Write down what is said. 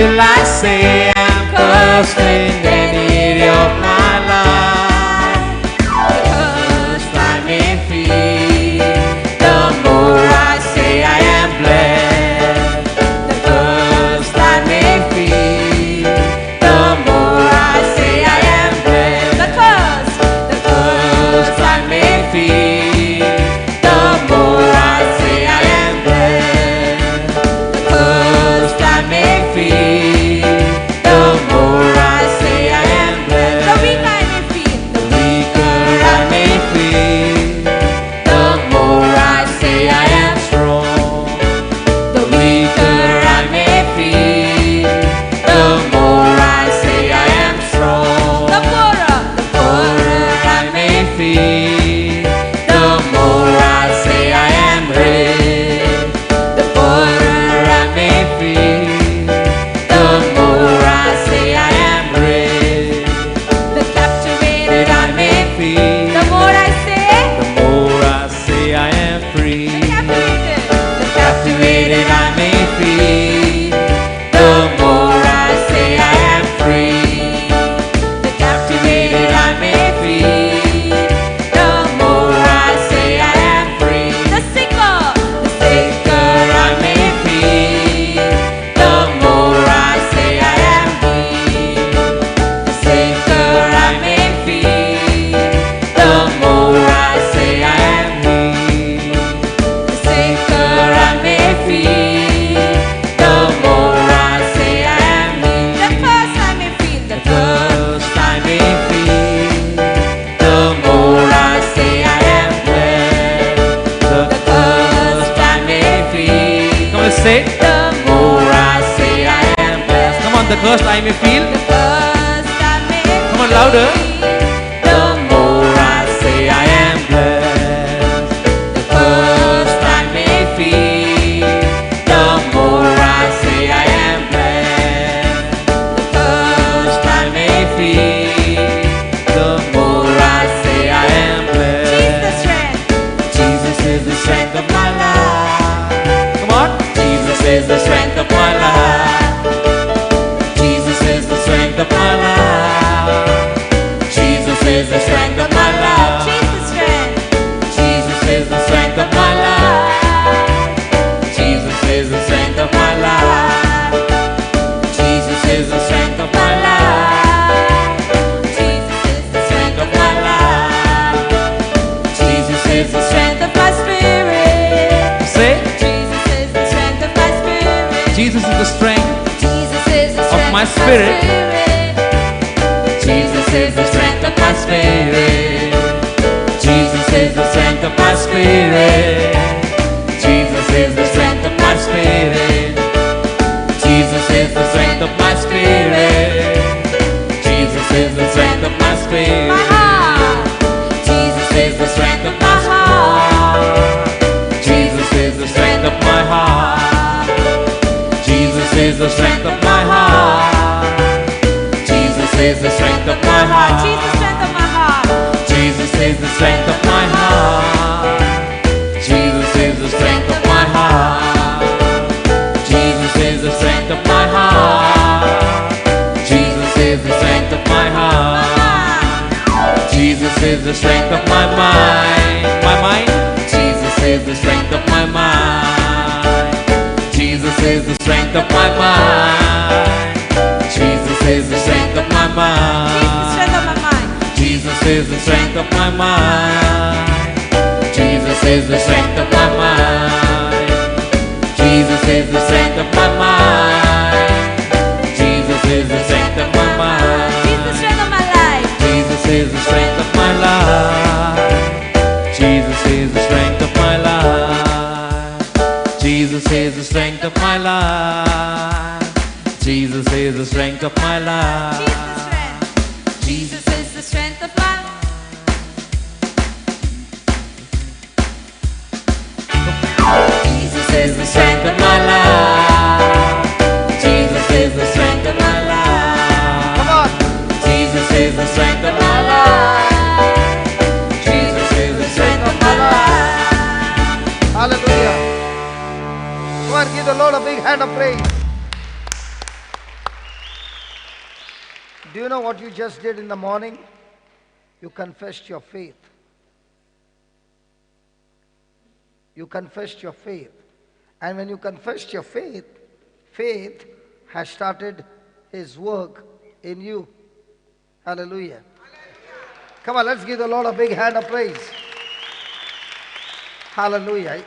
Still I say I'm cursed in any area of my life. The cursed I may feel, the more I say I am blessed. The cursed I may feel, the more I say I am blessed. The cursed I may feel, the more I say I am blessed. The cursed I may feel, the more I say I am blessed. The weaker I may feel, The weaker I may feel, the more I say I am strong. The weaker I may feel, the more I say I am strong. the poorer, The poorer I may feel, the more I say I am rich. The poorer I may feel, the more I say I am rich. the captivated I may feel, the more I say, the more I say I am free. captivated. The captivated I may feel, the more I say I am free. The captivated I may feel, the more I say I am free. The sicker, The sicker I may feel, the more I say I am healed. The sicker I may feel, the more I say I am healed. The sicker I may feel, the more I say I am healed. the curse I may feel, The first I may feel, the more I say I am blessed. The first I may feel, come on, say, the more I say I am blessed. Come on, the first I may feel. the first I may Come on, louder. feel. The more I say I am blessed. The first I may feel, the more I say I am blessed. The first I may feel, the more I say I am blessed. Jesus is the strength, Jesus is the strength of my life. Come on. Jesus is the strength of my life. Jesus is the strength of my life. Jesus is the strength of my life. Jesus strength, Jesus is the strength of my life. Jesus is the strength of my life. Jesus is the strength of my life. Jesus is the Strength strength of my life. Jesus is the strength of my spirit. Say, Jesus is the strength of my spirit. Jesus is the strength. Jesus is the Of strength my of spirit. Jesus is the strength of my spirit. Jesus is the strength of my spirit. Jesus is the strength of my spirit. Jesus is the strength of my spirit. Jesus is the strength of my spirit. My heart. Jesus is the strength of my heart. Jesus is the strength of my heart. Jesus is the strength of my heart. Jesus is the strength of my heart. Jesus strength of my heart. Jesus is the strength of my heart. Jesus is the strength of my heart. Jesus is the strength of my heart. Jesus is the strength of my heart. Jesus is the strength of my mind. My mind. Jesus is the strength of my mind. Jesus is the strength of my mind. Jesus is the strength of my mind. Jesus strength of my mind. Jesus is the strength of my mind. Jesus is the strength of my mind. Jesus is the strength of my mind. Jesus is the strength of my mind. Jesus strength of my life. Jesus is the strength of my life. Jesus is the strength of my life. Jesus is the strength of my life. Jesus is the strength of my life. Jesus is the strength of my life. Jesus is the strength of my life. Jesus is the strength of my life. Come on. Jesus is the strength of my life. Jesus is the strength of my life. Hallelujah. Come on, give the Lord a big hand of praise. Do you know what you just did in the morning? You confessed your faith. You confessed your faith. And when you confessed your faith, faith has started His work in you. Hallelujah. Come on, let's give the Lord a big hand of praise. Hallelujah.